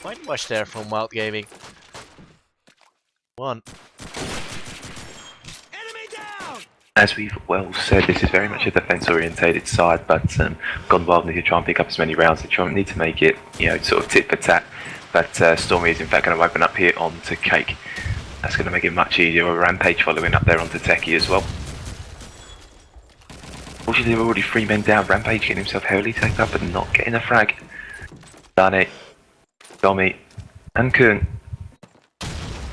quite much there from Wild Gaming. One. As we've well said, this is very much a defense-orientated side, but gonewild need to try and pick up as many rounds. They try and need to make it, you know, sort of tit for tat. But Stormy is in fact going to open up here onto Cake. That's going to make it much easier. A Rampage following up there onto Techie as well. Fortunately, they're already 3 men down. Rampage getting himself heavily taken up and not getting a frag. Done it. Domi and Kuhn.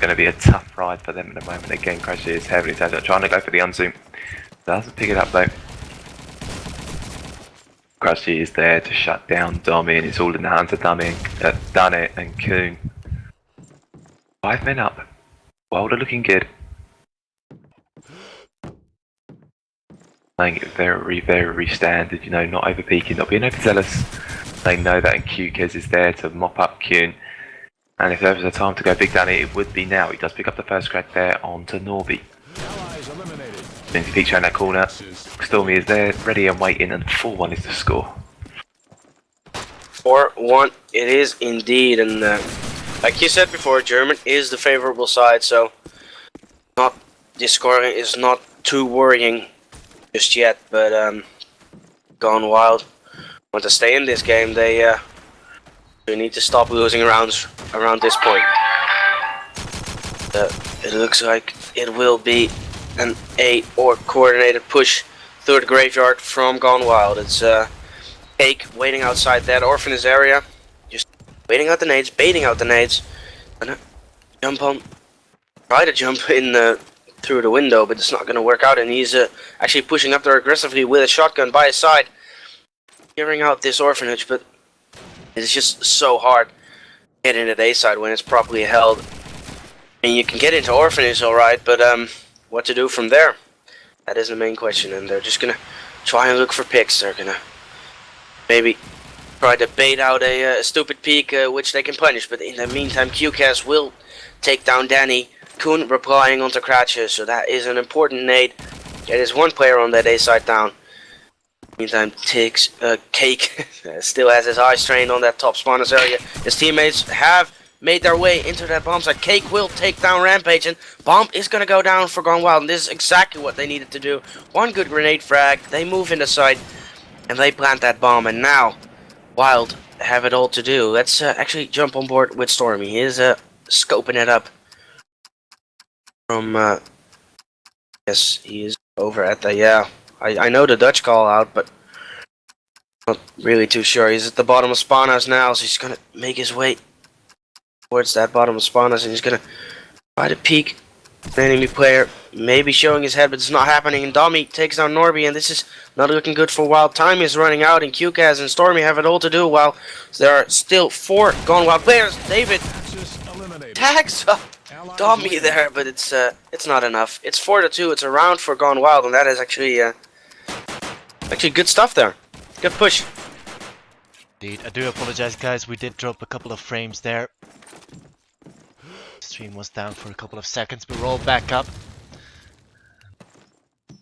Going to be a tough ride for them in a moment. Again, Crash is heavily taken up, trying to go for the unzoom. Doesn't pick it up though. Krusty is there to shut down Domi, and it's all in the hands of Dane and Kuhn. 5 men up. Wilder looking good. Playing it very, very standard, you know, not over peaking, not being overzealous. They know that, and QKez is there to mop up Kuhn. And if there was a time to go big down it would be now. He does pick up the first crack there onto Norby. Then he peeks around that corner. Stormy is there, ready and waiting, and 4-1 is the score. 4-1 it is indeed, and like you said before, German is the favorable side, so the scoring is not too worrying just yet, but gonewild want to stay in this game. They need to stop losing rounds around this point. It looks like it will be an A or coordinated push through the graveyard from gonewild. It's Cake waiting outside that orphanage area, just waiting out the nades, baiting out the nades, and try to jump in through the window, but it's not going to work out, and he's actually pushing up there aggressively with a shotgun by his side, clearing out this orphanage, but it's just so hard to get into the A side when it's properly held. And you can get into orphanage alright, but what to do from there? That is the main question, and they're just gonna try and look for picks. They're gonna maybe try to bait out a stupid peek, which they can punish, but in the meantime QCAS will take down Danny. Kuhn replying onto Kratje, so that is an important nade. There is 1 player on that A side down. Meantime, Cake still has his eyes trained on that top spawners area. His teammates have made their way into that bomb site. Cake will take down Rampage, and bomb is going to go down for gonewild, and this is exactly what they needed to do. 1 good grenade frag, they move in the site, and they plant that bomb, and now Wild have it all to do. Let's actually jump on board with Stormy. He is scoping it up from, yes, he is over at the, yeah. I know the Dutch call out, but not really too sure. He's at the bottom of spawners now, so he's gonna make his way towards that bottom of spawners, and he's gonna try to peek an enemy player, maybe showing his head, but it's not happening. And Domi takes down Norby, and this is not looking good for Wild. Time is running out, and QCAS and Stormy have it all to do, while there are still 4 gonewild players. David tags up Domi there, but it's not enough. It's 4-2. It's a round for gonewild, and that is actually good stuff there. Good push. Indeed, I do apologize, guys. We did drop a couple of frames there. Stream was down for a couple of seconds, but we're all back up.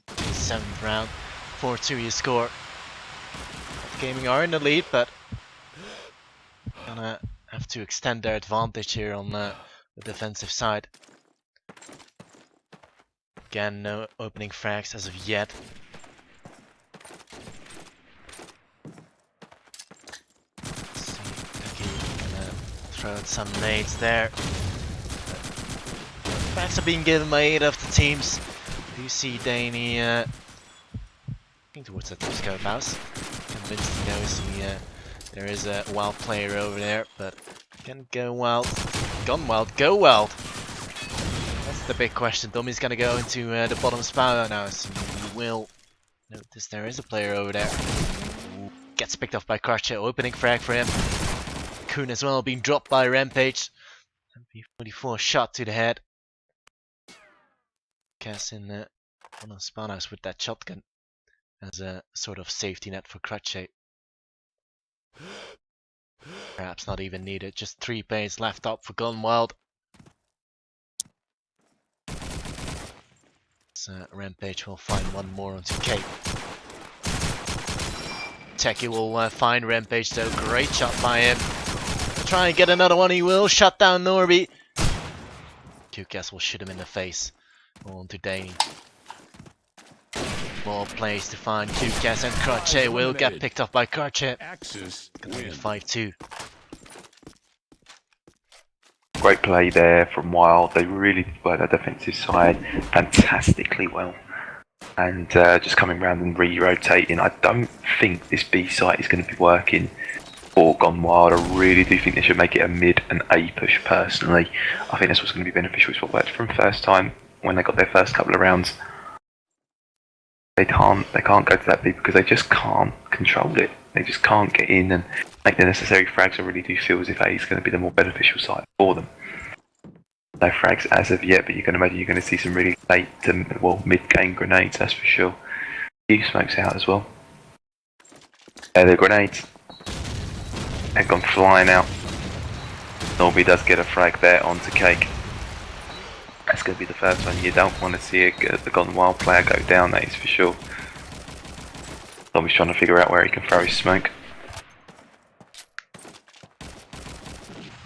7th round, 4-2 you score. Gaming are in the lead, but gonna have to extend their advantage here on the defensive side. Again, no opening frags as of yet. Throw out some nades there. Frags are being given by 8 of the teams. You see Danny looking towards that scope house. Convinced he knows there is a wild player over there, but can go wild. Gone wild, go wild. That's the big question. Domi's gonna go into the bottom spawner now, so you will notice there is a player over there. Ooh, gets picked off by Kratje, opening frag for him. Kuhn as well being dropped by Rampage. MP44 shot to the head. Cass in one of the spawners with that shotgun as a sort of safety net for Kratje. Perhaps not even needed, just 3 players left up for gonewild. So Rampage will find 1 more onto Cake. Techie will find Rampage though, great shot by him. try and get another one. He will shut down Norby. QCAS will shoot him in the face. On to Danny. More plays to find QCAS, and Crochet will get picked up by Crochet. Gonna be 5-2. Great play there from Wild. They really did work that defensive side fantastically well. And just coming around and re-rotating. I don't think this B site is going to be working for Gone Wild. I really do think they should make it a mid and A push personally. I think that's what's going to be beneficial. It's what worked from first time when they got their first couple of rounds. They can't go to that B because they just can't control it. They just can't get in and make the necessary frags. I really do feel as if A is going to be the more beneficial side for them. No frags as of yet, but you can imagine you're going to see some really late to, well, mid-game grenades, that's for sure. Few smokes out as well. The grenades. They've gone flying out. Norby does get a frag there onto Cake. That's going to be the first one. You don't want to see the Gone Wild player go down, that is for sure. Norby's trying to figure out where he can throw his smoke.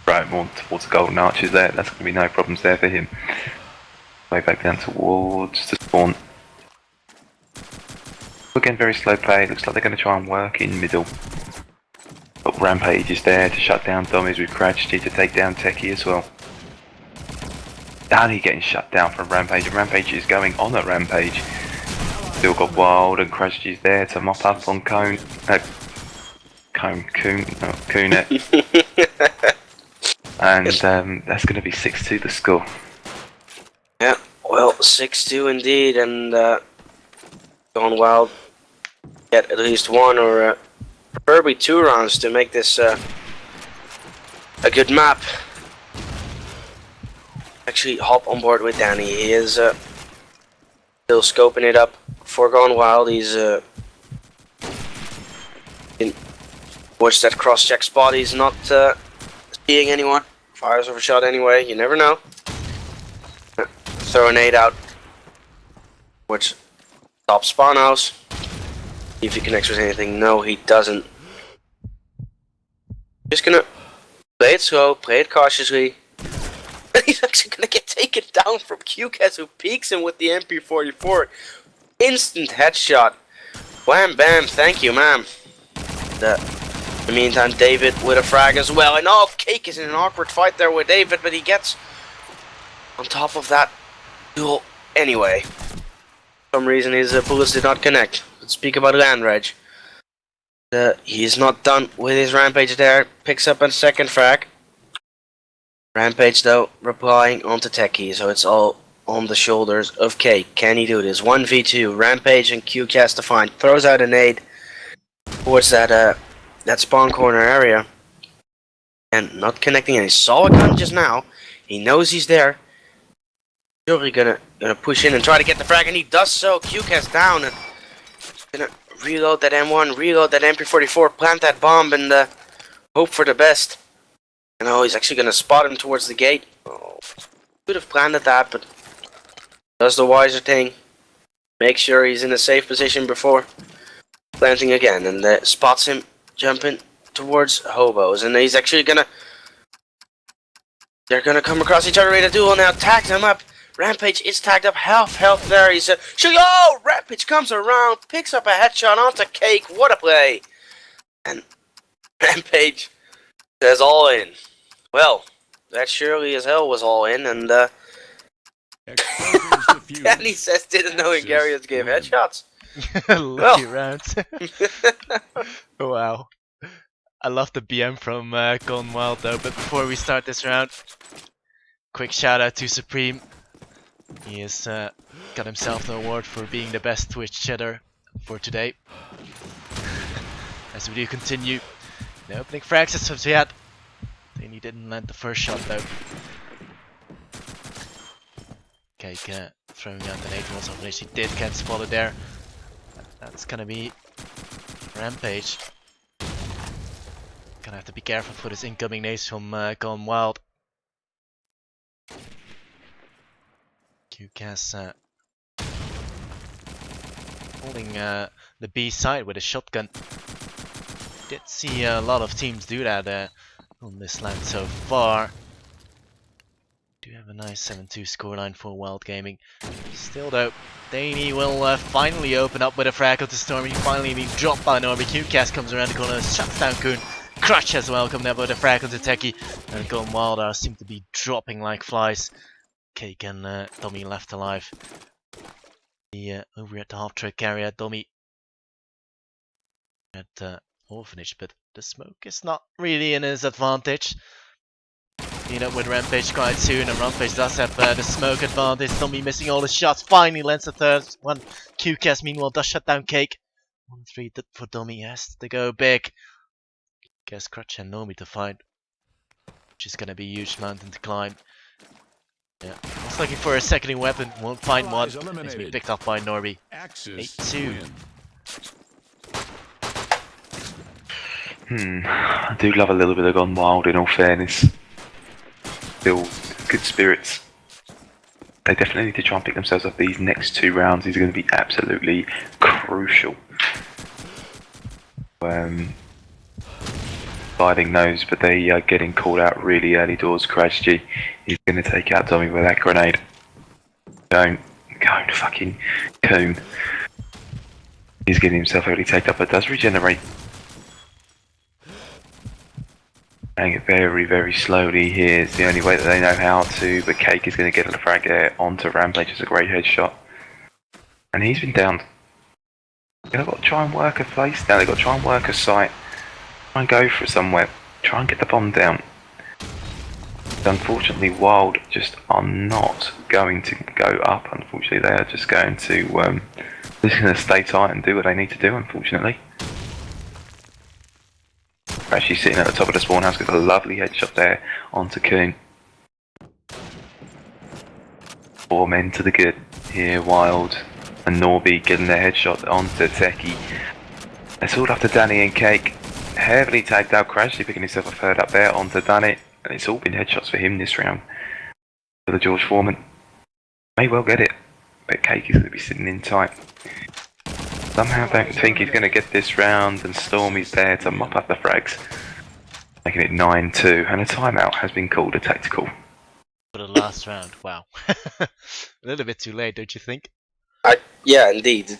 Right, more towards the golden arches there. That's going to be no problems there for him. Way back down towards the spawn. Again, very slow play. Looks like they're going to try and work in middle. But Rampage is there to shut down Dommies with Cratchity to take down Techie as well. Danny getting shut down from Rampage, and Rampage is going on at Rampage. Still got Wild and Cratchity's there to mop up on Cone. Coonet. And that's going to be 6-2 the score. Yeah, well, 6-2 indeed, and Gone Wild get at least one or preferably 2 rounds to make this a good map. Actually, hop on board with Danny. He is still scoping it up for Gone Wild. He's watch that cross-check spot. He's not seeing anyone. Fires over shot anyway. You never know. Throw a nade out. Which top spawn house. See if he connects with anything. No, he doesn't. Just gonna play it slow, play it cautiously. He's actually gonna get taken down from QCAS, who peeks him with the MP44. Instant headshot. Wham bam, thank you, ma'am. In the meantime, David with a frag as well. And oh, Cake is in an awkward fight there with David, but he gets on top of that duel anyway. For some reason, his bullets did not connect. Let's speak about Landreg. He is not done with his Rampage there. Picks up a second frag. Rampage, though, replying onto Techie, so it's all on the shoulders of Cake. Can he do this? 1v2, Rampage and QCAS to find. Throws out a nade towards that spawn corner area. And not connecting, and he saw a gun just now. He knows he's there. Surely gonna push in and try to get the frag, and he does so. QCAS down, and gonna reload that M1, reload that MP44, plant that bomb, and hope for the best. And oh, he's actually gonna spot him towards the gate. Oh, could have planted that, but does the wiser thing. Make sure he's in a safe position before planting again, and spots him jumping towards Hobos, and he's actually gonna. They're gonna come across each other in a duel now. Tagged him up. Rampage is tagged up. Health there. He's oh, Rampage comes around, picks up a headshot onto Cake. What a play! And Rampage says all in. Well, that surely as hell was all in, and Danny says didn't know Ingarians gave headshots. Lucky rounds. Wow. I love the BM from Gone Wild though, but before we start this round, quick shout out to Supreme. He has got himself the award for being the best Twitch chatter for today. As we do continue, the opening frags as of yet. And he didn't land the first shot though. Cake throwing out the nade once, which he did get spotted there. That's gonna be Rampage. Gonna have to be careful for this incoming nades from Gone Wild. QCAS holding the B side with a shotgun. Did see a lot of teams do that on this land so far. Do have a nice 7-2 scoreline for Wild Gaming. Still though, Daney will finally open up with a frag to Stormy. Finally being dropped by Norby. QCast comes around the corner, shuts down Kuhn. Crutch as well coming up with a frag to Techie. And Gone Wild are seem to be dropping like flies. Cake and Dummy left alive. Over at the half trick area, Dummy at Orphanage, but the smoke is not really in his advantage. Meet up with Rampage quite soon, and Rampage does have the smoke advantage. Dummy missing all the shots, finally lands the third one. QCast meanwhile does shut down Cake. 1-3 for Dummy, has to go big. Guess Crutch and Nomi to fight, which is gonna be a huge mountain to climb. Yeah, I was looking for a secondary weapon, won't find one. It's been picked up by Norby. 8-2. I do love a little bit of Gone Wild in all fairness. Still good spirits. They definitely need to try and pick themselves up these next 2 rounds. These are going to be absolutely crucial. Surviving those, but they are getting called out really early doors. Krajci is going to take out Tommy with that grenade. Don't fucking Coon. He's getting himself early taken up, but does regenerate. Playing it very, very slowly here is the only way that they know how to, but Cake is going to get a frag there onto Rampage. It's a great headshot. And he's been downed. They've got to try and work a place now, they've got to try and work a site. Try and go for it somewhere. Try and get the bomb down. Unfortunately, Wild just are not going to go up. Unfortunately, they are just going to stay tight and do what they need to do, unfortunately. Actually sitting at the top of the spawn house, got a lovely headshot there onto Kuhn. 4 men to the good here, Wild and Norby getting their headshot onto Techie. It's all up to Danny and Cake. Heavily tagged out, Crashly picking himself a third up there onto Danny. And it's all been headshots for him this round. For the George Foreman. May well get it, but Cake is going to be sitting in tight. Somehow don't think he's going to get this round, and Stormy's there to mop up the frags. Making it 9-2, and a timeout has been called a tactical. For the last round, wow. A little bit too late, don't you think? Yeah, indeed.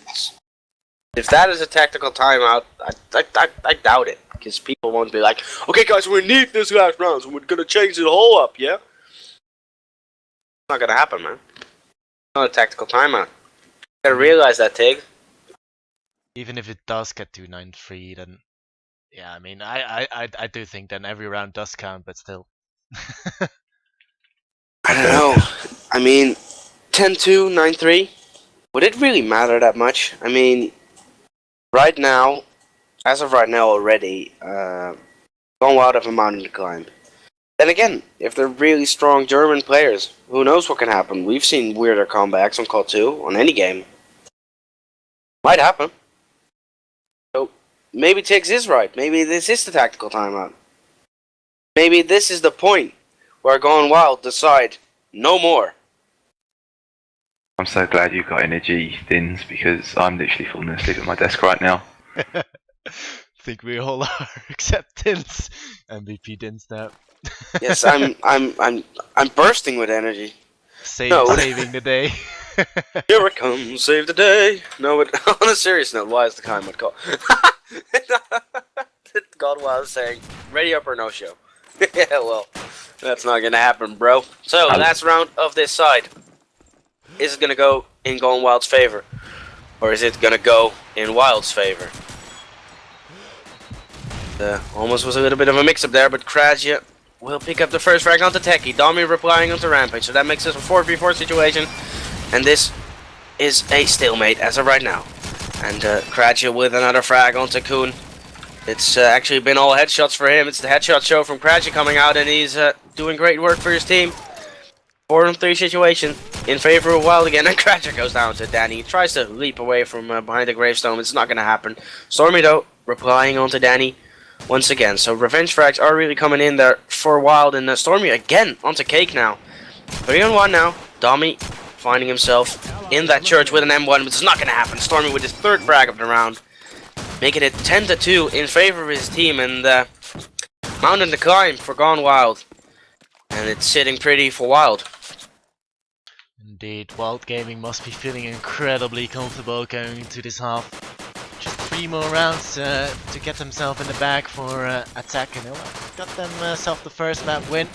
If that is a tactical timeout, I doubt it. Because people won't be like, okay guys, we need this last round, so we're going to change the whole up, yeah? It's not going to happen, man. It's not a tactical timeout. You gotta realize that, Tig. Even if it does get to 9-3, then yeah, I mean, I do think then every round does count, but still. I don't know. I mean, 10-2, 9-3. Would it really matter that much? I mean, right now, as of right now already, Gone Wild have a mountain to climb. Then again, if they're really strong German players, who knows what can happen? We've seen weirder comebacks on CoD2 on any game. Might happen. So maybe Tiggs is right. Maybe this is the tactical timeout. Maybe this is the point where Gone Wild decide no more. I'm so glad you got energy, Thins, because I'm literally falling asleep at my desk right now. I think we all are, except Dins. MVP Dins now. Yes, I'm bursting with energy. Saving the day. Here it comes, save the day. No, but on a serious note, why is the comment called? God Wild saying, ready up or no show? Yeah, well, that's not gonna happen, bro. So, last round of this side. Is it gonna go in Gone Wild's favor? Or is it gonna go in Wild's favor? Almost was a little bit of a mix-up there, but Krajcia will pick up the first frag onto Techie. Domi replying onto Rampage, so that makes us a 4v4 situation. And this is a stalemate as of right now. And Krajcia with another frag onto Kuhn. It's actually been all headshots for him. It's the headshot show from Krajcia coming out, and he's doing great work for his team. 4-on-3 situation in favor of Wild again, and Krajcia goes down to Danny. He tries to leap away from behind the gravestone. It's not going to happen. Stormy, though, replying onto Danny once again. So revenge frags are really coming in there for Wild, and Stormy again onto Cake now. 3-on-1 now. Domi finding himself in that church with an M1, but it's not going to happen. Stormy with his third frag of the round, making it 10-2 in favor of his team, and mountain to climb for Gone Wild. And it's sitting pretty for Wild. Indeed, Wild Gaming must be feeling incredibly comfortable going into this half. Just 3 more rounds to get themselves in the bag for attack, and they'll got themselves the first map win.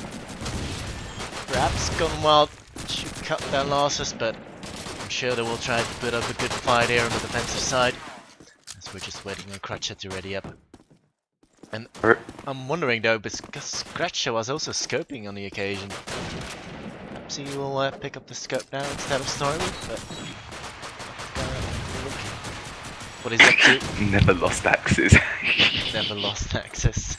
Perhaps Gone Wild should cut their losses, but I'm sure they will try to put up a good fight here on the defensive side. As we're just waiting on Crutcher to ready up. And I'm wondering though, because Crutcher was also scoping on the occasion. Perhaps he will pick up the scope now instead of Stormy, but what is up to? Never lost access. Never lost access.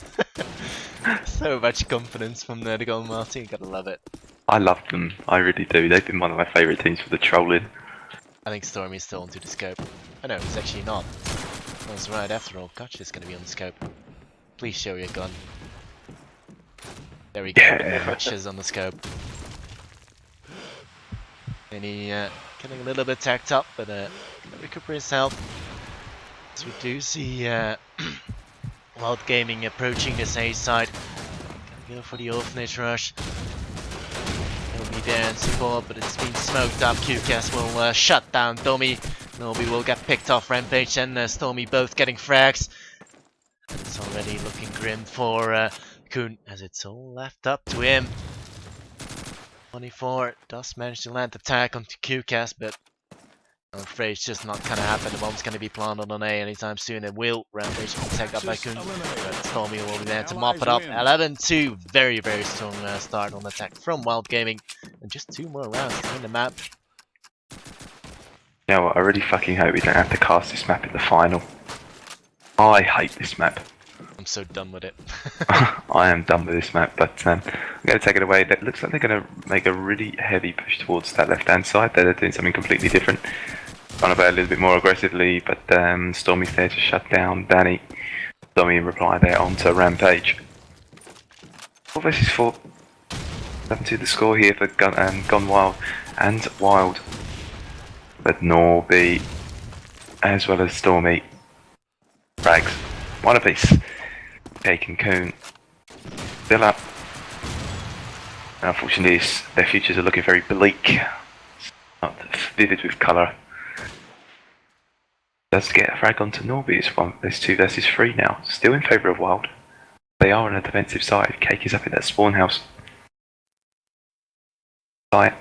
So much confidence from the Golden Wild team, gotta love it. I love them, I really do. They've been one of my favourite teams for the trolling. I think Stormy's still onto the scope. Oh no, he's actually not. That's right, after all, Crutcher's gonna be on the scope. Please show your gun. There we go, Crutcher's on the scope. And he getting a little bit tacked up, but gonna recuperate his health. So we do see Wild Gaming approaching this A side. Gonna go for the orphanage rush. He'll be there in support, but it's been smoked up. QCAS will shut down Domi. Nobi will get picked off. Rampage and Stormy both getting frags. It's already looking grim for Kuhn, as it's all left up to him. 24 does manage to land attack onto QCAS, but I'm afraid it's just not gonna happen. The bomb's gonna be planted on A anytime soon. It will. Rampage will be taken up by Kuhn, but Stormy will be there to mop it up. 11-2, very strong start on attack from Wild Gaming, and just 2 more rounds to win the map. You know what, I really fucking hope we don't have to cast this map in the final. I hate this map. I'm so done with it. I am done with this map, but I'm going to take it away. It looks like they're going to make a really heavy push towards that left-hand side. They're doing something completely different. Trying to play a little bit more aggressively, but Stormy's there to shut down Danny. Stormy in reply there onto Rampage. 4 versus 4. 7-2 the score here for Gone Wild and Wild. But Norby, as well as Stormy, frags, 1 apiece. Cake and Coon still up. And unfortunately, their futures are looking very bleak. Not vivid with colour. Does get a frag onto Norby. It's 2 versus 3 now. Still in favour of Wild. They are on a defensive side. Cake is up in that spawn house. Site.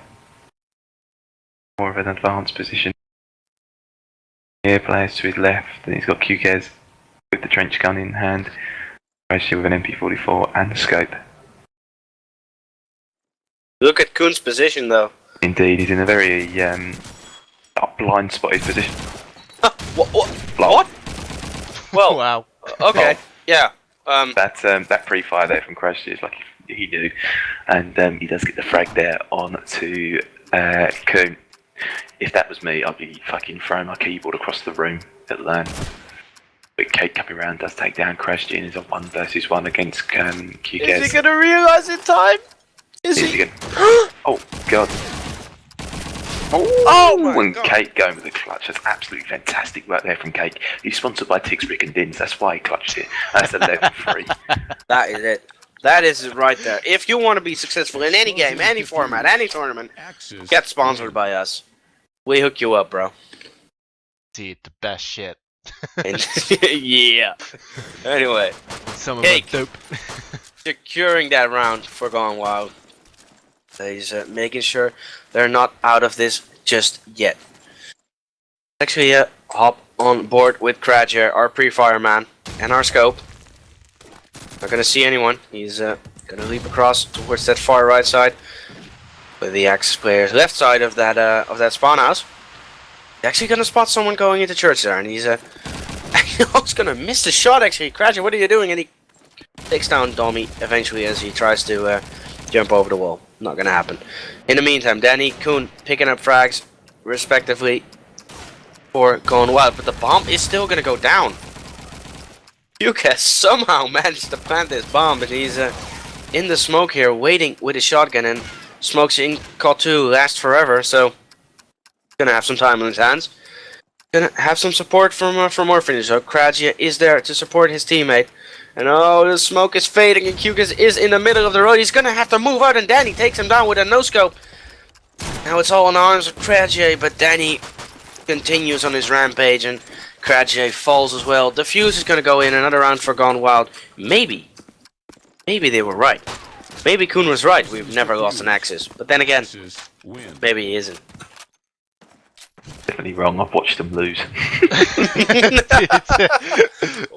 More of an advanced position. Here, players to his left, and he's got QKs with the trench gun in hand. With an MP44 and a scope. Look at Kuhn's position though. Indeed, he's in a very blind spotted position. What? Well, Wow. Okay, yeah. That pre-fire there from Crash is like he knew, and he does get the frag there on to Kuhn. If that was me, I'd be fucking throwing my keyboard across the room at learn. But Cake coming around does take down Crash Gene. Is a 1 versus 1 against QKS. Is he gonna realise in time? Is he? Oh god. Oh my and God. Cake going with the clutch. That's absolutely fantastic work there from Cake. He's sponsored by Tiggs, Rick and Dins. That's why he clutched it. That's a level 3. That is it. That is it right there. If you want to be successful in any game, any format, any tournament, get sponsored by us. We hook you up, bro. See, the best shit. Yeah. Anyway, Some of Cake. them dope. securing that round for Gone Wild. He's making sure they're not out of this just yet. Actually, hop on board with Cradger, our pre-fire man, and our scope. Not gonna see anyone. He's gonna leap across towards that far right side, with the Axis player's left side of that spawn house. He's actually gonna spot someone going into church there, and he's he's gonna miss the shot. Actually, Cradger, what are you doing? And he takes down Domi eventually as he tries to jump over the wall. Not gonna happen. In the meantime, Danny, Kuhn picking up frags, respectively, for Gone Wild, but the bomb is still gonna go down. Yuka somehow managed to plant this bomb, but he's in the smoke here, waiting with his shotgun, and smokes in CoD2 last forever, so gonna have some time on his hands. Gonna have some support from Orphanage, so Kragia is there to support his teammate, And oh, the smoke is fading and QKS is in the middle of the road. He's gonna have to move out and Danny takes him down with a no-scope. Now it's all in the arms of Krajay, but Danny continues on his rampage and Krajay falls as well. The fuse is gonna go in, another round for Gone Wild. Maybe they were right. Maybe Kuhn was right, we've never lost an Axis. But then again, maybe he isn't. Definitely wrong, I've watched them lose.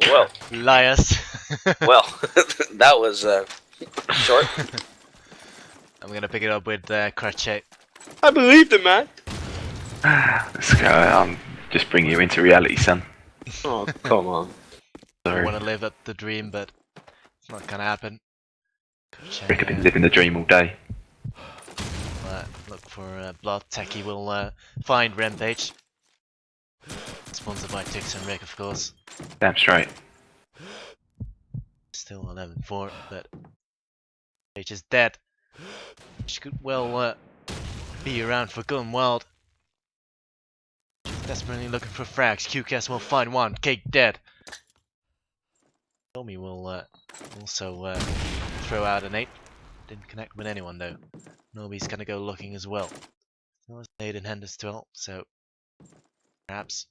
Well. Liars. Well, that was short. I'm gonna pick it up with Krajay. I believed him, man. Let's go, just bring you into reality, son. Oh, come on. I Sorry. wanna live up the dream, but it's not gonna happen. Rick have been living the dream all day. Look for Blood. Techie will find Rampage. Sponsored by Tix and Rick, of course. Damn straight. Still 11-4, but H is dead. She could well be around for Gone Wild. She's desperately looking for frags. QCast will find one. Cake dead. Tommy will also throw out an 8. Didn't connect with anyone though. Nobody's gonna go looking as well. There was an 8 in hand as well, so perhaps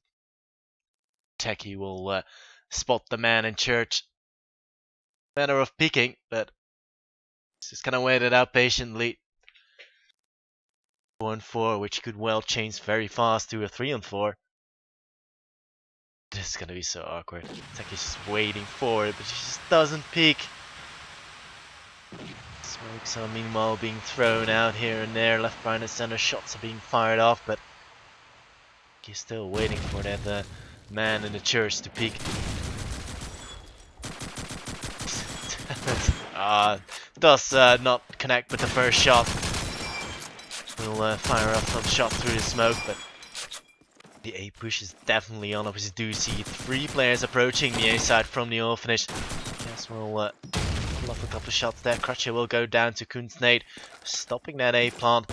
Techie will spot the man in church. Matter of peeking, but just gonna wait it out patiently. 4-4, which could well change very fast to a 3-4. This is gonna be so awkward. Techie's just waiting for it, but she just doesn't peek. Smokes are meanwhile being thrown out here and there, left, right and center. Shots are being fired off, but he's still waiting for that man in the church to peek. Does not connect with the first shot. Will fire off some shot through the smoke, but the A push is definitely on. As you do see 3 players approaching the A side from the orphanage. Guess we'll pull off a couple of shots there. Crutcher will go down to Kuhn's nade, stopping that A plant.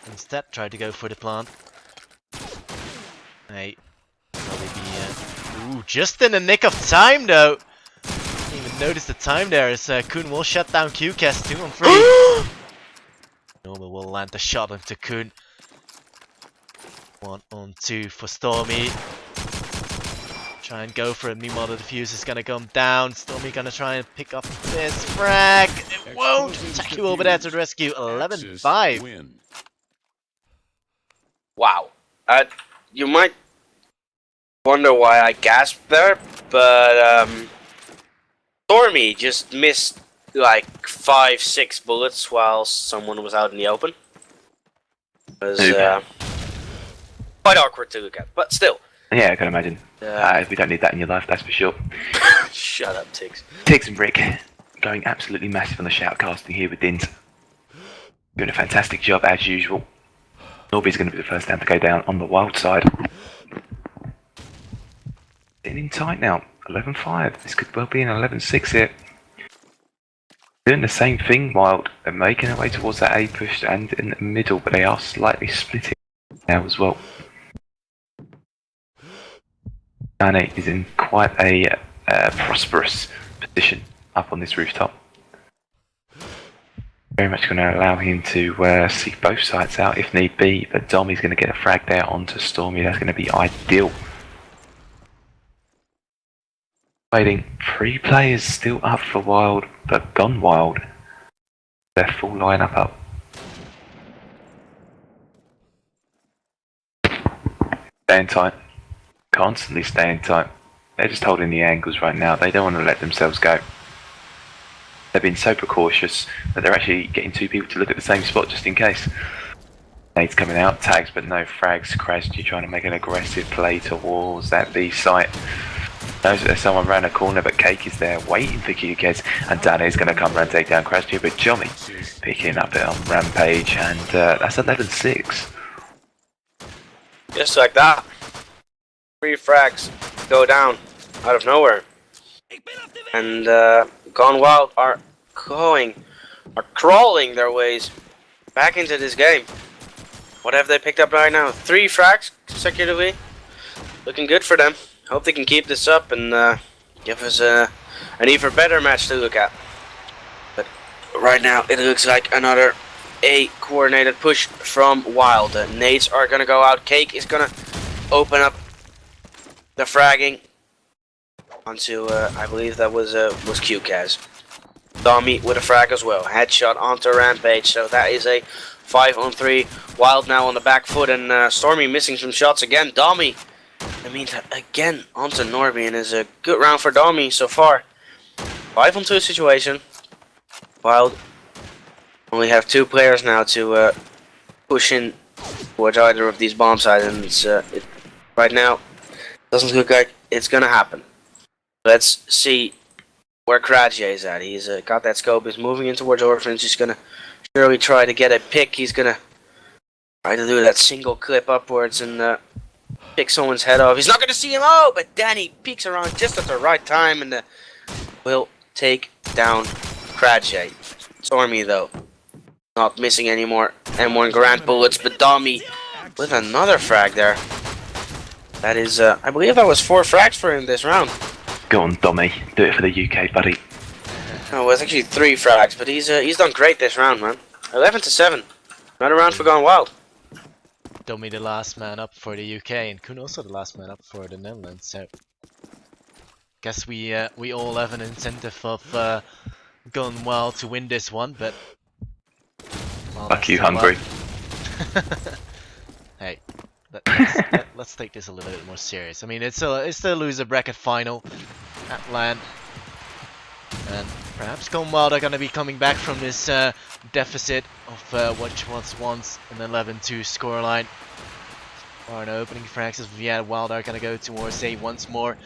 Instead, tried to go for the plant. Hey, probably be just in the nick of time though. Didn't even notice the time there as Kuhn will shut down QCast 2 on 3. Normal will land the shot into Kuhn. 1 on 2 for Stormy. Try and go for it. Meanwhile, the defuse is gonna come down. Stormy gonna try and pick up this frag. It won't. Techie will be there to the rescue. 11-5. Wow. You might wonder why I gasped there, but Stormy just missed like 5-6 bullets while someone was out in the open. It was quite awkward to look at, but still. Yeah, I can imagine. We don't need that in your life, that's for sure. Shut up, Tiggs. Tiggs and Rick going absolutely massive on the shoutcasting here with Dint. Doing a fantastic job as usual. Norby's going to be the first down to go down on the wild side. Getting in tight now. 11-5. This could well be an 11-6 here. Doing the same thing, Wild. They're making their way towards that A push and in the middle, but they are slightly splitting now as well. 9-8 is in quite a prosperous position up on this rooftop. Very much going to allow him to see both sides out if need be, but Dommy's going to get a frag there onto Stormy. That's going to be ideal. Waiting, 3 players still up for Wild, but Gone Wild. Their full lineup up. Staying tight. Constantly staying tight. They're just holding the angles right now. They don't want to let themselves go. They've been so precautious that they're actually getting 2 people to look at the same spot just in case. Nades coming out, tags but no frags. Krajay trying to make an aggressive play towards that B site. Knows that there's someone around the corner, but Cake is there waiting for QKs, and Danny is going to come around and take down Krajay, but Johnny picking up it on Rampage, and that's 11-6. Just like that. 3 frags go down out of nowhere. And Gone Wild are crawling their ways back into this game. What have they picked up right now? 3 frags consecutively. Looking good for them. Hope they can keep this up and give us an even better match to look at. But right now it looks like another A coordinated push from Wild. The nades are gonna go out. Cake is gonna open up the fragging onto I believe that was QCAS. Tommy with a frag as well. Headshot onto Rampage. So that is a 5-on-3. Wild now on the back foot, and Stormy missing some shots again. Dommy, I mean, again onto Norby, and is a good round for Dommy so far. 5-on-2 situation. Wild only have 2 players now to push in towards either of these bomb sites, and it's right now doesn't look like it's gonna happen. Let's see where Kradje is at. He's got that scope. He's moving in towards Orphanage. He's gonna surely try to get a pick. He's gonna try to do that single clip upwards and pick someone's head off. He's not gonna see him. Oh, but Danny peeks around just at the right time and will take down Kradje. Stormy though, not missing any more M1 Grant bullets, but Dommy with another frag there. That is, I believe that was 4 frags for him this round. Go on, Dommy. Do it for the UK, buddy. No, it was actually 3 frags, but he's done great this round, man. 11-7. Another round for Gone Wild. Domi the last man up for the UK, and Kun also the last man up for the Netherlands. So, guess we all have an incentive of Gone Wild to win this one, but well, Fuck you, hungry. Hey, let's take this a little bit more serious. I mean, it's the loser bracket final at LAN, and perhaps Gone Wild are gonna be coming back from this deficit of what was once an 11-2 scoreline. Or an opening frags as Wild are gonna go towards A once more.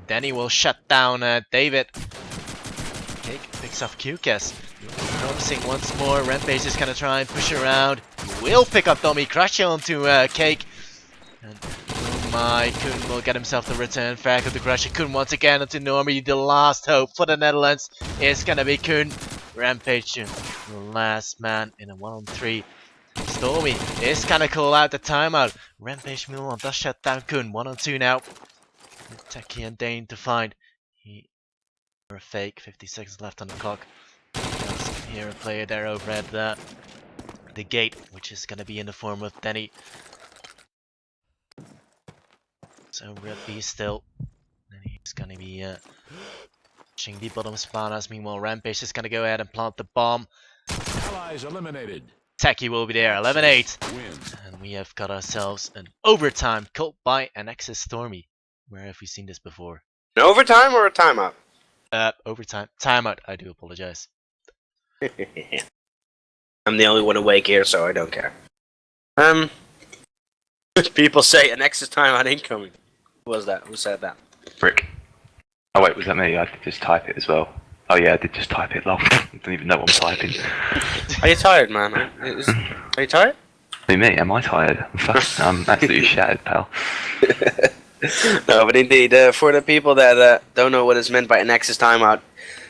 Then he will shut down David. Cake picks off QCAS. Promising once more. Rampage is gonna try and push around. He will pick up Dommy, crash onto Cake. And oh my, Kun will get himself the return frag of the crash. Kun once again onto Normie. The last hope for the Netherlands is gonna be Kun. Rampage, the last man in a 1-on-3. Stormy is gonna call out the timeout. Rampage Milan does shut down Kun. 1-on-2 now. Techie and Dane to find. A fake. 50 seconds left on the clock. Here a player there over at the gate, which is gonna be in the form of Denny. So Red B still. And he's gonna be pushing the bottom spawners. Meanwhile, Rampage is gonna go ahead and plant the bomb. Allies eliminated. Techie will be there. 11-8. And we have got ourselves an overtime called by an Nexus Stormy. Where have we seen this before? An overtime or a timeout? Overtime. Timeout, I do apologize. I'm the only one awake here, so I don't care. People say an Nexus timeout incoming. Who was that? Who said that? Frick. Oh wait, was that me? I did just type it as well. Oh yeah, I did just type it, lol. I don't even know what I'm typing. Are you tired, man? Are you tired? Who, me? Am I tired? I'm absolutely shattered, pal. No, but indeed, for the people that don't know what is meant by a Nexus timeout,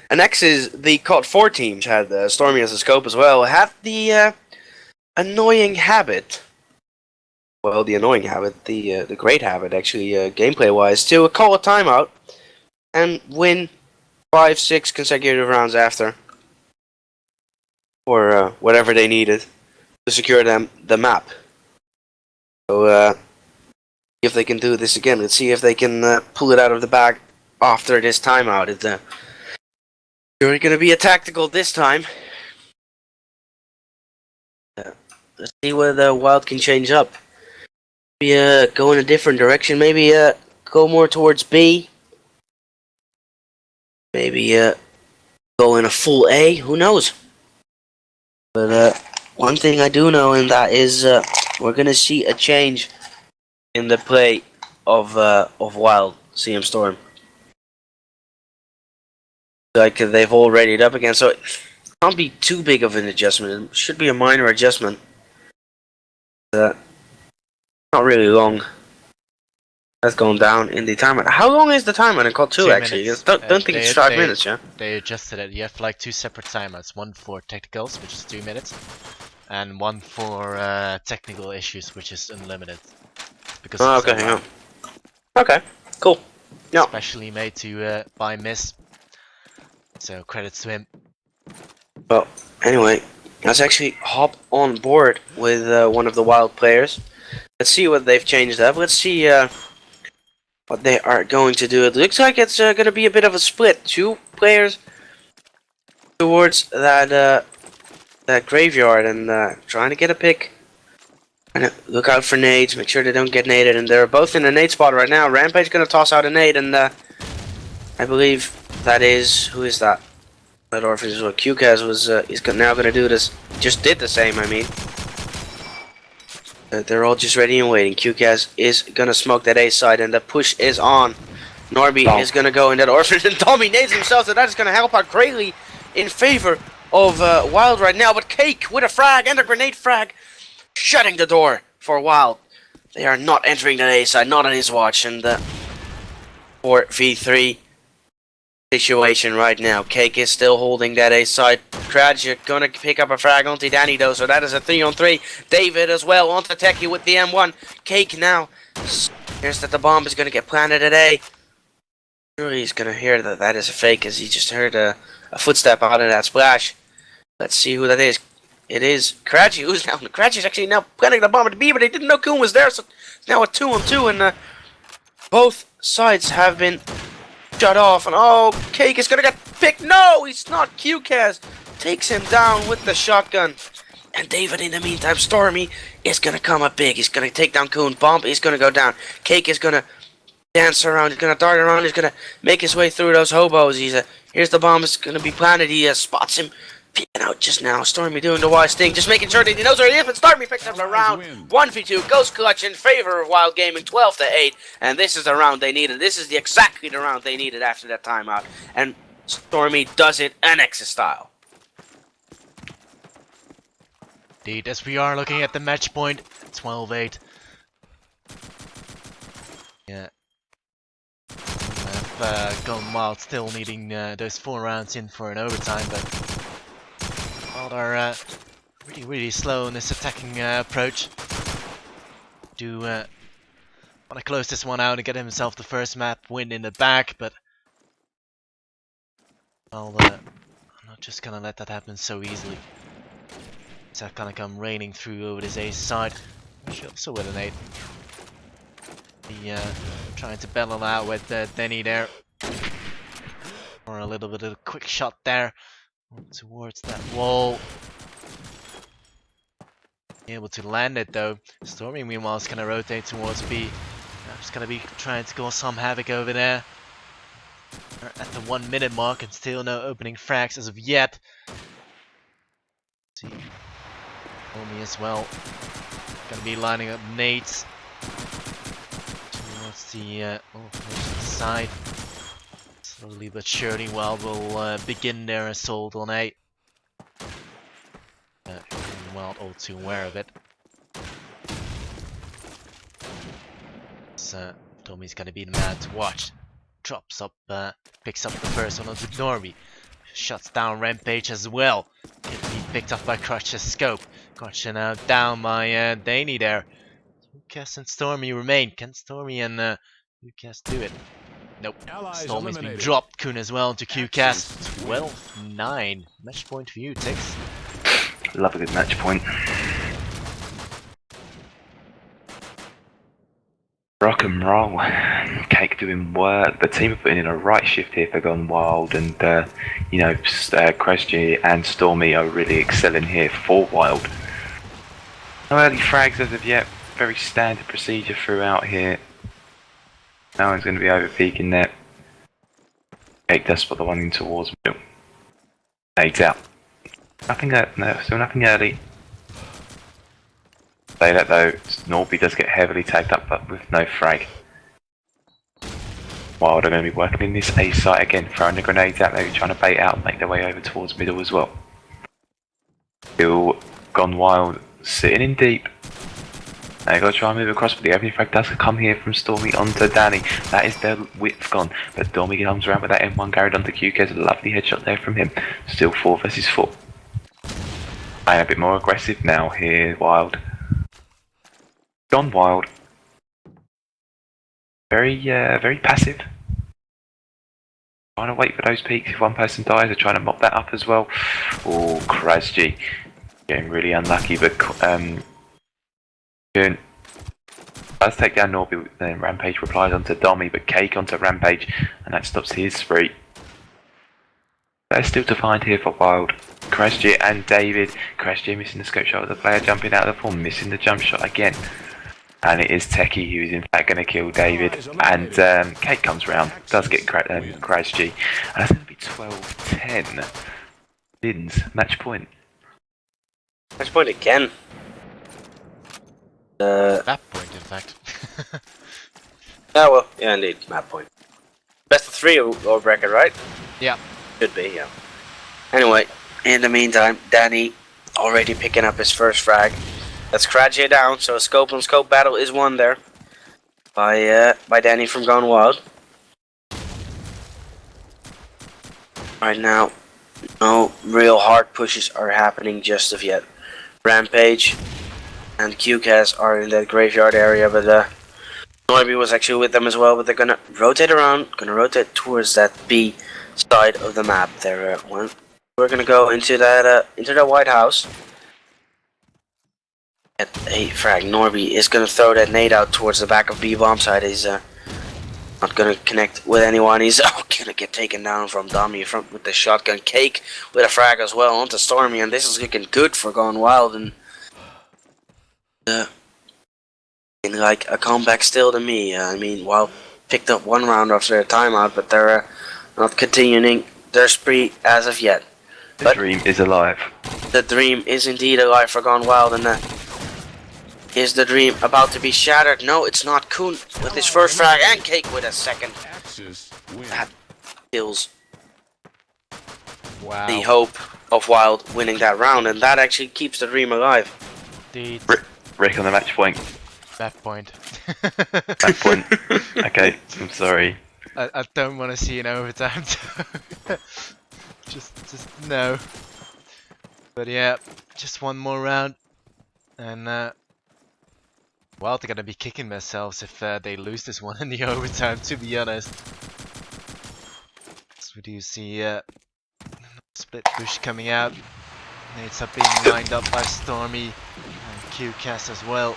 a Nexus, the CoD4 teams had Stormy as a scope as well, had the annoying habit, well, the annoying habit, the great habit actually, gameplay-wise, to call a timeout and win 5-6 consecutive rounds after, or whatever they needed to secure them the map. So, if they can do this again, let's see if they can pull it out of the bag after this timeout. It's really going to be a tactical this time. Let's see where the Wild can change up. Maybe go in a different direction. Maybe go more towards B. Maybe go in a full A. Who knows? But one thing I do know, and that is we're going to see a change in the play of Wild CM Storm. Like they've all readied up again, so it can't be too big of an adjustment. It should be a minor adjustment. Not really long. That's going down in the timeout. How long is the timeout in CoD2 actually? Don't think it's 5 minutes, yeah? They adjusted it. You have like 2 separate timeouts. One for technicals, which is 2 minutes, and one for technical issues, which is unlimited. Because okay, hang on. Okay, cool. No. Especially made to by Miss. So credits to him. Well, anyway, let's actually hop on board with one of the wild players. Let's see what they've changed up. Let's see what they are going to do. It looks like it's going to be a bit of a split. 2 players towards that that graveyard and trying to get a pick. And look out for nades. Make sure they don't get naded. And they're both in a nade spot right now. Rampage going to toss out a nade, and I believe that is, who is that? That orphan is what QCAS was. He's now going to do this. Just did the same. I mean. They're all just ready and waiting. QCAS is gonna smoke that A side, and the push is on. Norby is gonna go in that orphan, and Tommy nades himself, so that is gonna help out greatly in favor of Wild right now. But Cake with a frag and a grenade frag, shutting the door for Wild. They are not entering that A side, not on his watch, and 4v3 situation right now. Cake is still holding that A side. Kraj gonna pick up a frag onto Danny though, so that is a 3-on-3. David as well onto Techie with the M1. Cake now hears that the bomb is gonna get planted at A. Sure, he's gonna hear that that is a fake, as he just heard a footstep out of that splash. Let's see who that is. It is Kraj, who's now. Kraj is actually now planting the bomb at B, but he didn't know Kuhn was there, so it's now a 2-on-2, and both sides have been shut off. And oh, Cake is gonna get picked. No, he's not. QCAS takes him down with the shotgun. And David, in the meantime, Stormy is gonna come up big. He's gonna take down Kuhn. Bomb is gonna go down. Cake is gonna dance around. He's gonna dart around. He's gonna make his way through those hobos. Here's the bomb. It's gonna be planted. He spots him peeking out just now. Stormy doing the wise thing, just making sure that he knows where he is. But Stormy picks up the round. 1v2 goes clutch in favor of Wild Gaming, 12-8. And this is the round they needed. This is exactly the round they needed after that timeout. And Stormy does it Nexus style. Indeed, as we are looking at the match point, 12-8. Yeah. I've gone Wild, still needing those 4 rounds in for an overtime, but Wild are really slow in this attacking approach. Do want to close this one out and get himself the first map win in the back, but well, I'm not just gonna let that happen so easily. So that gonna come raining through over this ace side. Actually, also with an 8. He trying to battle out with Denny there. Or a little bit of a quick shot there towards that wall. Able to land it though. Stormy meanwhile is gonna rotate towards B. Just gonna be trying to cause some havoc over there. We're at the 1 minute mark and still no opening frags as of yet. Let's see. Stormy as well. Gonna be lining up nades towards the side. Slowly but surely, Wild will begin their assault on A. Wild all too aware of it. So Tommy's gonna be the man to watch. Drops up, picks up the first one onto Norby. Shuts down Rampage as well. Gets picked up by Crutch's scope. Crutch now down by Danny there. Lucas and Stormy remain. Can Stormy and Lucas do it? Nope. Stormy's been dropped. Kuhn as well into QCAS. 12-9. Match point for you, Tix. Love a good match point. Rock and roll. Cake doing work. The team are putting in a right shift here for Gone Wild, and you know, Crestgy and Stormy are really excelling here for Wild. No early frags as of yet. Very standard procedure throughout here. No one's going to be over peaking there. Cake does spot the one in towards middle. 8 out. Nothing no, still nothing early. Say that though, Norby does get heavily tagged up, but with no frag. Wild are going to be working in this A site again, throwing the grenades out there, trying to bait out and make their way over towards middle as well. Still Gone Wild, sitting in deep. They got to try and move across, but the opening frag does come here from Stormy onto Danny. That is their width gone, but Stormy comes around with that M1 carried onto QK. A lovely headshot there from him. Still 4 versus 4. Playing a bit more aggressive now here, Wild. Gone Wild. Very passive. trying to wait for those peaks. If one person dies, they're trying to mop that up as well. Oh, Krasji getting really unlucky, but Kuhn does take down Norby. Then Rampage replies onto Dommy, but Cake onto Rampage, and that stops his spree. There's still to find here for Wild. Krasji and David. Krasji missing the scope shot of the player, jumping out of the form, missing the jump shot again. And it is Techie who is in fact going to kill David. And Cake comes round, does get Krasji. And that's going to be 12-10. Wins, match point. Match point again. That point, in fact. Oh well, yeah, indeed, map point. Best of 3 or bracket, right? Yeah. Should be, yeah. Anyway, in the meantime, Danny already picking up his first frag. That's Krasji down, so a scope on scope battle is won there by Danny from Gone Wild. Right now, no real hard pushes are happening just of yet. Rampage and QCAS are in that graveyard area, but Norby was actually with them as well. But they're gonna rotate around, gonna rotate towards that B side of the map. There, we're gonna go into that White House. At a frag, Norby is gonna throw that nade out towards the back of B bomb side. He's not gonna connect with anyone. He's gonna get taken down from Dummy with the shotgun. Cake with a frag as well onto Stormy, and this is looking good for Gone Wild. And like a comeback still to me. I mean, Wild picked up one round after their timeout, but they're not continuing their spree as of yet. The dream is alive. The dream is indeed alive for Gone Wild, and is the dream about to be shattered? No, it's not. Kuhn with his first frag and Cake with a second. That kills the hope of Wild winning that round, and that actually keeps the dream alive. Indeed. Rick on the match point. That point. Match point. Okay, I'm sorry. I don't want to see an overtime. just no. But yeah, just one more round, and well, they're gonna be kicking themselves if they lose this one in the overtime, to be honest. So we do see split push coming out. Nades are being lined up by Stormy and QCAS as well.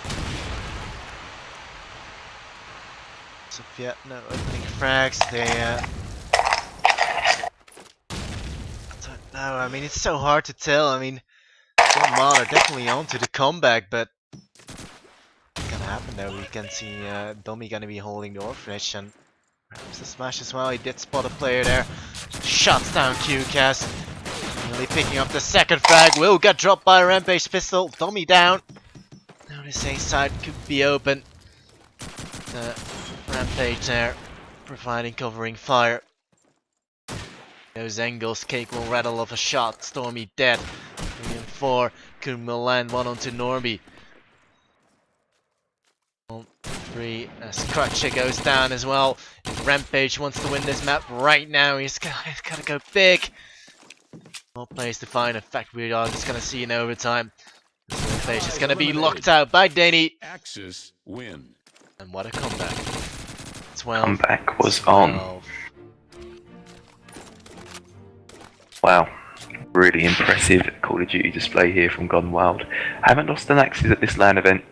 So yeah, no opening frags. They I don't know. I mean, it's so hard to tell. I mean, Gone Wild are definitely onto the comeback, but what's gonna happen though? We can see Dommy gonna be holding the orphanage, and perhaps the smash as well. He did spot a player there. Shuts down QCAS. Really picking up the second frag. Will get dropped by a Rampage pistol. Dommy down. Now this A side could be open. The Rampage there, providing covering fire. Those angles, Cake will rattle off a shot. Stormy dead. 3 and 4. Kuhn will land one onto Norby. 3 as Krasji goes down as well. If Rampage wants to win this map right now, he's gotta go big. More players to find. In fact, we are just gonna see in overtime. Rampage is gonna be locked out by Danny. Axis win. And what a comeback. 12. Comeback was on. Wow. Really impressive Call of Duty display here from Gone Wild. Haven't lost an Axis at this LAN event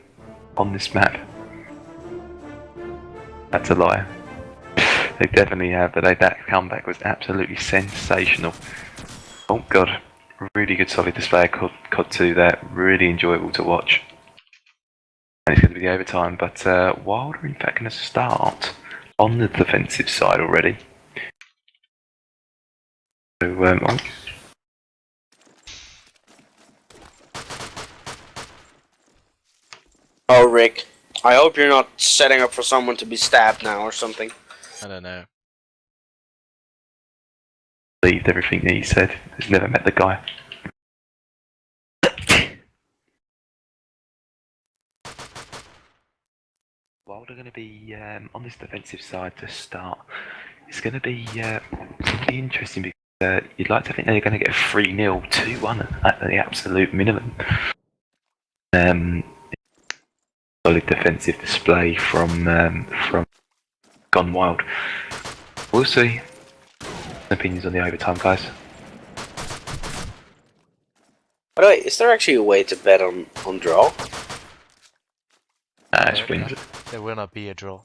on this map. That's a lie. They definitely have, but that comeback was absolutely sensational. Oh god, really good solid display of CoD2 there, really enjoyable to watch. And it's going to be the overtime, but Wild are in fact going to start on the defensive side already. So, Oh, Rick, I hope you're not setting up for someone to be stabbed now or something. I don't know. Believed everything that he said. He's never met the guy. Wild are going to be on this defensive side to start. It's going to be really interesting because you'd like to think they're going to get 3-0, 2-1 at the absolute minimum. Solid defensive display from Gone Wild. We'll see. Opinions on the overtime, guys? By the way, is there actually a way to bet on draw? It's wins. There will not be a draw.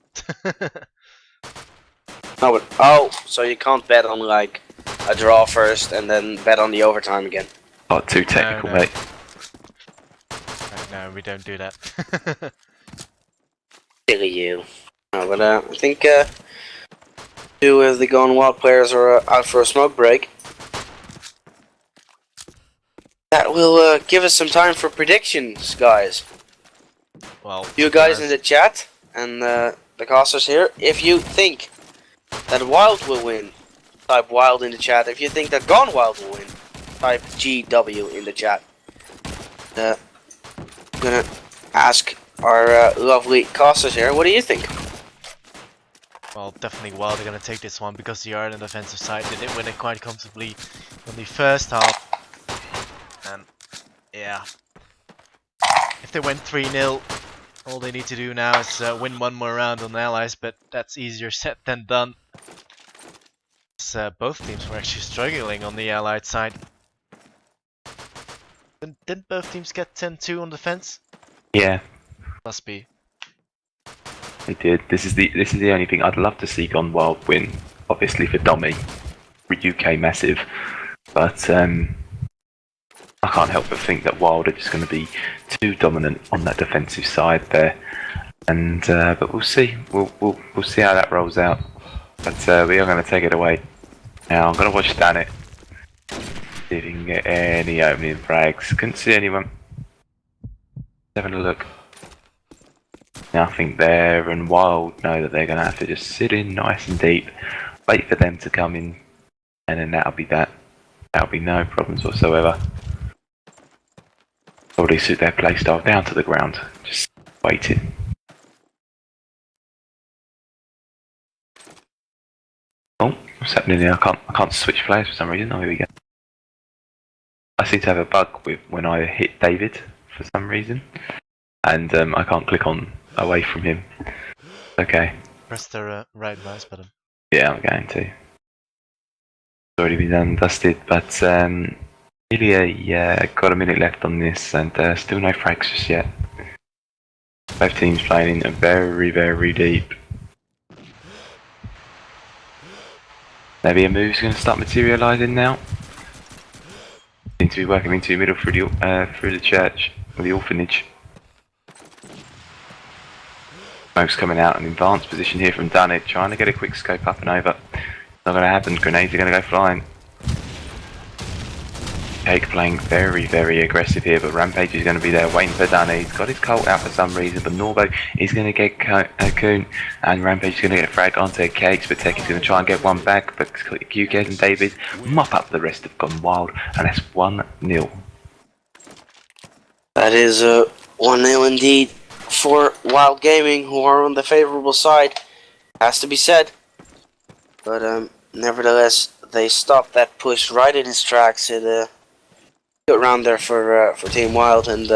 No, but oh, so you can't bet on like a draw first and then bet on the overtime again. Oh, too technical, No, no. mate. Right, no, we don't do that. Silly you. No, but I think two of the Gone Wild players are out for a smoke break. That will give us some time for predictions, guys. Well, You guys in the chat and the casters here, if you think that Wild will win, type Wild in the chat. If you think that Gone Wild will win, type GW in the chat. I'm gonna ask our lovely casters here, what do you think? well, definitely Wild are gonna take this one because they are on the defensive side. They did win it quite comfortably in the first half. And yeah, if they went 3-0, all they need to do now is win one more round on the Allies, but that's easier said than done. Both teams were actually struggling on the Allied side. Didn't both teams get 10-2 on defense? Yeah, Must be. they did. This is the only thing I'd love to see Gone Wild win. Obviously for Dommy, for UK massive, but I can't help but think that Wild are just going to be too dominant on that defensive side there, and but we'll see. We'll see how that rolls out. But we are going to take it away. Now I'm going to watch Danet. See if he can get any opening frags. Couldn't see anyone. Having a look. Nothing there, and Wild know that they're going to have to just sit in nice and deep, wait for them to come in, and then that'll be that. That'll be no problems whatsoever. Probably suit their playstyle down to the ground, just waiting. Oh, what's happening here? I can't switch players for some reason. Oh, here we go. I seem to have a bug with when I hit David for some reason, and I can't click on away from him. Okay. Press the right mouse button. Yeah, I'm going to. It's already been done and dusted, but Ilya got a minute left on this, and still no frags just yet. Both teams playing in very, very deep. Maybe a move's going to start materialising now. Seem to be working into the middle through the church, or the orphanage. Smoke's coming out in advanced position here from Dunnett, trying to get a quick scope up and over. Not going to happen, grenades are going to go flying. Cake playing very, very aggressive here, but Rampage is going to be there waiting for Danny. He's got his Colt out for some reason, but Norbo is going to get Coon, and Rampage is going to get a frag onto Cakes, but Tech is going to try and get one back, but QKs and David mop up the rest of Gone Wild, and that's 1-0. That is 1-0 indeed for Wild Gaming, who are on the favourable side, has to be said. But nevertheless, they stopped that push right in its tracks. It good round there for Team Wild, and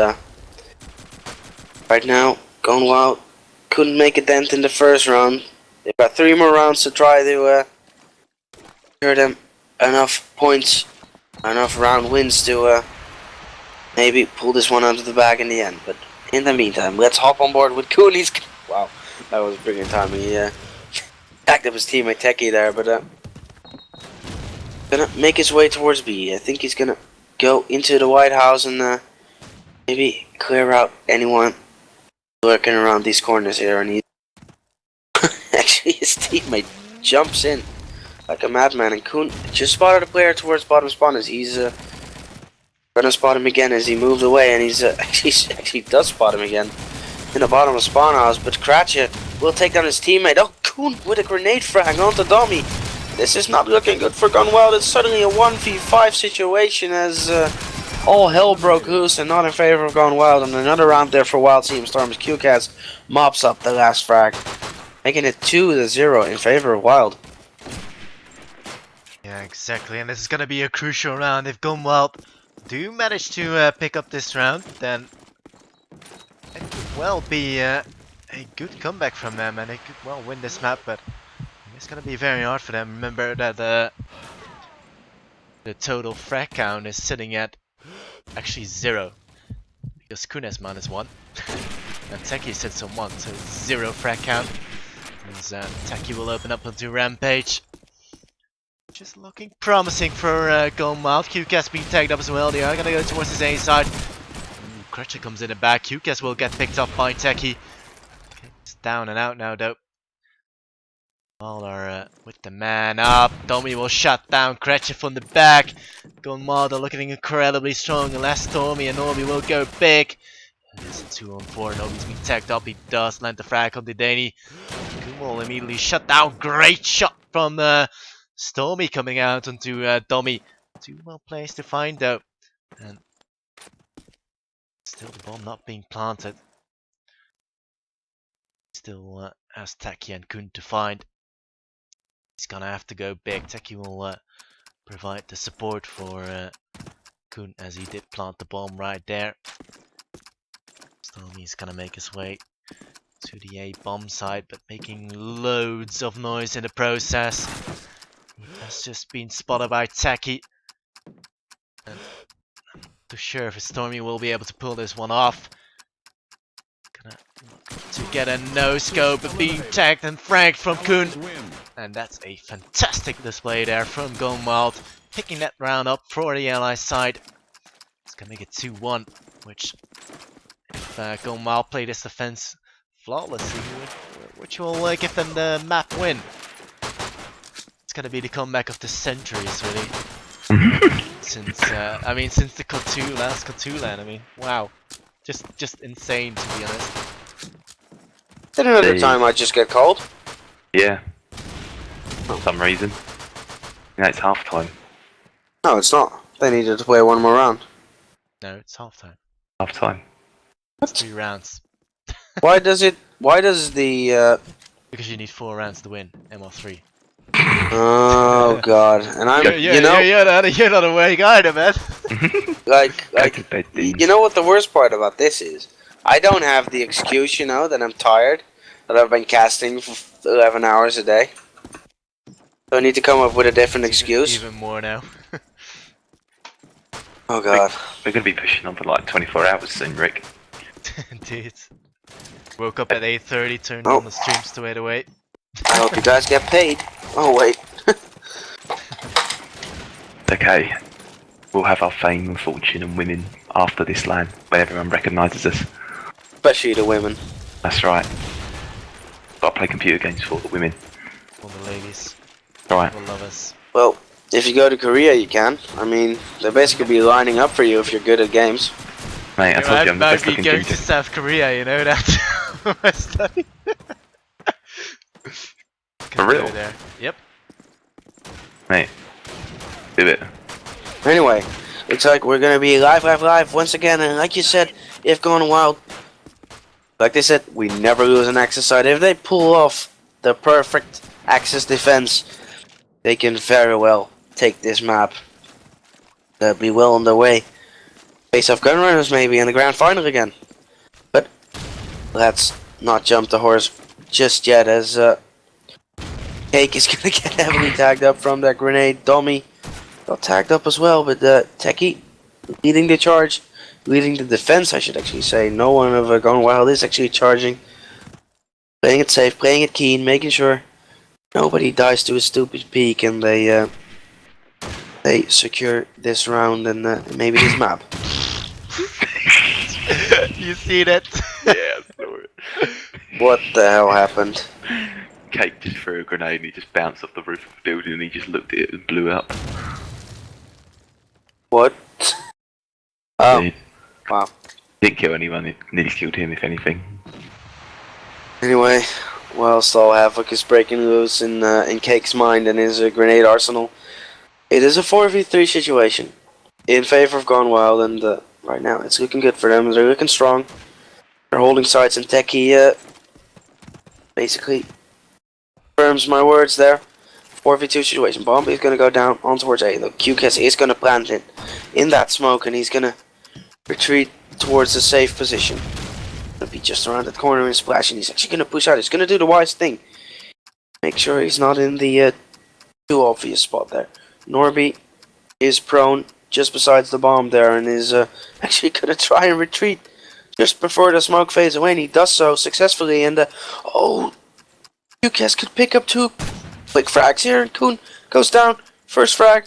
right now, Gone Wild couldn't make a dent in the first round. They've got 3 more rounds to try to secure them enough points, enough round wins to maybe pull this one out of the bag in the end. But in the meantime, let's hop on board with Cooley's. Wow, that was brilliant timing. He backed up his teammate Techie there, but gonna make his way towards B. I think he's gonna go into the White House and maybe clear out anyone lurking around these corners here. And he actually, his teammate jumps in like a madman, and Kuhn just spotted a player towards bottom spawners. He's gonna spot him again as he moves away, and he's actually does spot him again in the bottom of spawn house. But Kratcha will take down his teammate. Oh, Kuhn with a grenade frag onto Dommy. This is not looking good for Gone Wild. It's suddenly a 1v5 situation as all hell broke loose and not in favor of Gone Wild. And another round there for Wild Team Storm as QCats mops up the last frag, making it 2-0 in favor of Wild. Yeah, exactly. And this is gonna be a crucial round. If Gone Wild do manage to pick up this round, then it could well be a good comeback from them, and they could well win this map. But it's gonna be very hard for them. Remember that The total frag count is sitting at actually 0. Because Kun has -1. And Techie sits on 1, so it's 0 frag count. As Techie will open up onto Rampage. Just looking promising for gonewild. QCAS being tagged up as well. They are gonna go towards his A side. Crutcher comes in the back. QCAS will get picked up by Techie. Okay, he's down and out now though. All are with the man up. Tommy will shut down Crutcher from the back. gonewild are looking incredibly strong unless Tommy and Norby will go big. It's a 2-on-4. Norby's being tagged up. He does land the frag on the Danny. Will immediately shut down. Great shot from Stormy coming out onto Dommy. 2 well placed to find though. And still the bomb not being planted. Still has Techie and Kun to find. He's gonna have to go big. Techie will provide the support for Kun as he did plant the bomb right there. Stormy's gonna make his way to the A bomb side, but making loads of noise in the process. He has just been spotted by Techie. And I'm not too sure if Stormy will be able to pull this one off. Gonna look to get a no scope, but being tagged and fragged from Kun. And that's a fantastic display there from gonewild, picking that round up for the ally side. It's gonna make it 2-1, which if gonewild play this defense flawlessly, which will give them the map win. It's gonna be the comeback of the centuries, really. Since since the CoD2 last CoD2 land. I mean, wow, just insane to be honest. Then another time I just get cold. Yeah. For some reason. Yeah, it's half time. No, it's not. They needed to play one more round. No, it's halftime. Half time. It's 3 rounds. Why does the Because you need 4 rounds to win. ML3. Oh god, and I'm You're not awake either, man. like you you know what the worst part about this is? I don't have the excuse, you know, that I'm tired, that I've been casting for 11 hours a day. So I need to come up with a different excuse. Even more now. Oh god. We're going to be pushing on for like 24 hours soon, Rick. Indeed. Woke up at 8:30, turned on the streams to 8:08. I hope you guys get paid. Oh wait. Okay. We'll have our fame and fortune and women after this LAN, when everyone recognises us. Especially the women. That's right. Gotta play computer games for the women. All the ladies. Right. Will love us. Well, if you go to Korea, you can. I mean, they'll basically be lining up for you if you're good at games. Mate, I told you I'm the best looking going dude. to South Korea, you know that. For real? There. Yep. Mate, do it. Anyway, looks like we're gonna be live once again, and like you said, if gonewild, like they said, we never lose an Axis side. If they pull off the perfect Axis defense, they can very well take this map. They'll be well on their way. Face off Gunrunners maybe in the grand final again. But let's not jump the horse just yet, as Cake is gonna get heavily tagged up from that grenade. Dommy got tagged up as well, but Techie leading the charge, leading the defense, I should actually say. No one of gonewild is actually charging. Playing it safe, playing it keen, making sure nobody dies to a stupid peek, and they secure this round and maybe this map. You see that? Yeah, I saw it. What the hell happened? Cake just threw a grenade and he just bounced off the roof of the building and he just looked at it and blew up. What? Oh, Dude. wow. Didn't kill anyone, it nearly killed him if anything. Anyway, whilst all havoc is breaking loose in Cake's mind and his grenade arsenal, it is a 4v3 situation in favor of gonewild, and right now it's looking good for them. They're looking strong. They're holding sides, and Techie basically confirms my words there. 4v2 situation. Bomb is going to go down on towards A. The QCAS is going to plant it in that smoke, and he's going to retreat towards the safe position. Going to be just around that corner and splashing. He's actually going to push out. He's going to do the wise thing. Make sure he's not in the too obvious spot there. Norby is prone just besides the bomb there and is actually gonna try and retreat just before the smoke fades away, and he does so successfully. And oh, UCAS could pick up 2 quick frags here, and Kun goes down, first frag,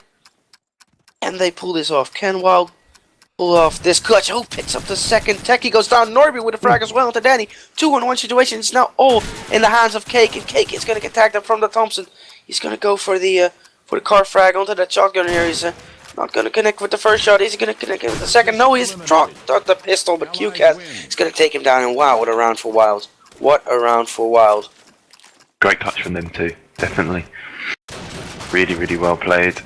and they pull this off. Can Wild pull off this clutch? Oh, picks up the second. Techie goes down. Norby with a frag as well to Danny. 2-on-1 situation. It's now all in the hands of Cake, and Cake is going to get tagged up from the Thompson. He's going to go for the car frag onto that shotgun here. He's not going to connect with the first shot. Is he going to connect with the second? No, he's dropped the pistol, but QCAS is going to take him down. And wow, what a round for Wild. What a round for Wild. Great touch from them too, definitely. Really, really well played.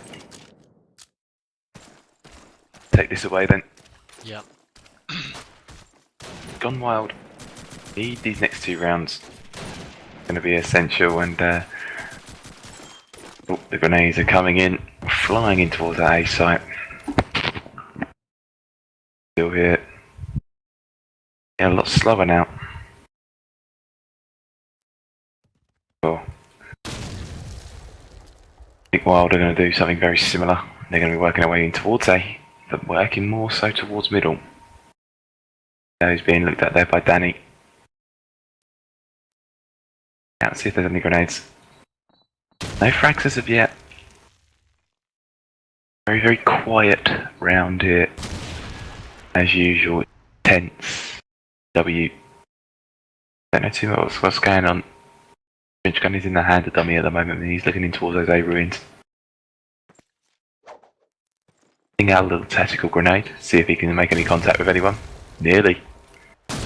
Take this away then. Yep. Gone Wild. Need these next 2 rounds. Going to be essential, and oh, the grenades are coming in, flying in towards that A site. Still here. Yeah, a lot slower now. Oh. I think Wild are going to do something very similar. They're going to be working their way in towards A, but working more so towards middle. Now he's being looked at there by Danny. Can't see if there's any grenades. No frags as of yet. Very, very quiet round here. As usual, tense. W. Don't know too much what's going on. French gun is in the hand of Dummy at the moment, and he's looking in towards those A ruins. Ping out a little tactical grenade, see if he can make any contact with anyone. Nearly.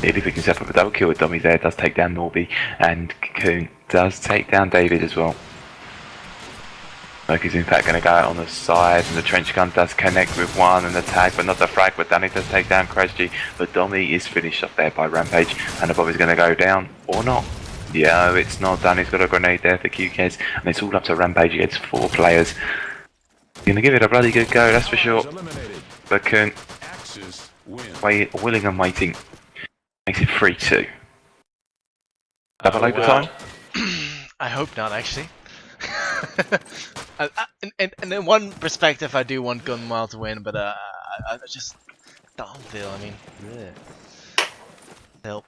Nearly picking himself up a double kill with Dummy there, does take down Norby, and Cocoon does take down David as well. Smoke is in fact going to go out on the side, and the trench gun does connect with one, and the tag, but not the frag, but Danny does take down Kresge, but Dommy is finished off there by Rampage, and the bomb is going to go down, or not. Yeah, no, it's not. Danny's got a grenade there for QKs, and it's all up to Rampage against 4 players. He's going to give it a bloody good go, that's for sure. But Coon, willing and waiting, makes it 3-2. Double overtime? I hope not, actually. And in one perspective, I do want Gunwild to win, but I just dawnville. I mean, help.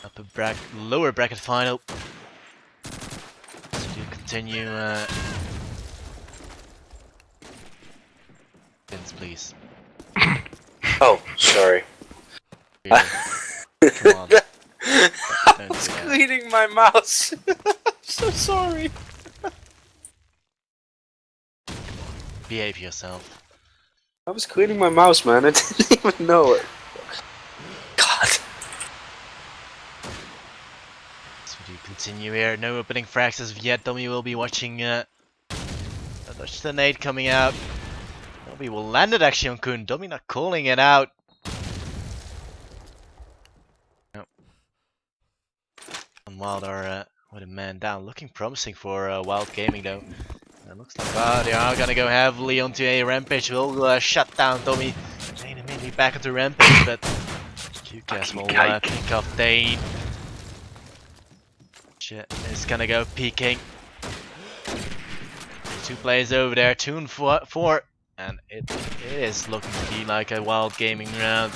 Up a lower bracket final. So you continue. Vince, please. Oh, sorry. Really? Come on. I was cleaning my mouse. I'm so sorry. Behave yourself. I was cleaning my mouse, man. I didn't even know it. God. So do you continue here? No opening frags as of yet. Dummy will be watching watch the nade coming out. Dummy will land it actually on Kun. Dummy not calling it out. No. And Wild are with a man down. Looking promising for Wild Gaming though. It looks like they are gonna go heavily onto a Rampage. Will shut down Tommy. Dane immediately back into Rampage, but QCAS will pick up Dane. Shit is gonna go peeking. 2 players over there, 2 and 4, and it is looking to be like a Wild Gaming round.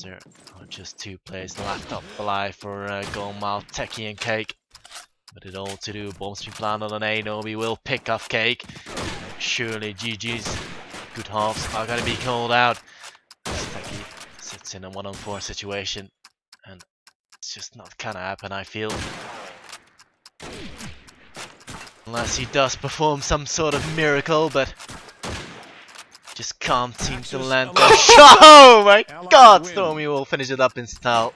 There are just 2 players left up alive for gonewild, Techie, and Cake. But it all to do, bombs being planted on A, Nobi will pick off Cake. Surely GG's good halves are going to be called out. Techie sits in a 1-on-4 situation, and it's just not going to happen, I feel. Unless he does perform some sort of miracle, but just can't seem to land the shot. Oh my god, Stormy will finish it up in style.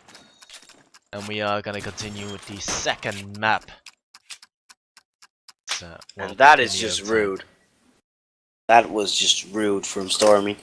And we are going to continue with the second map. And that is just rude. That was just rude from Stormy.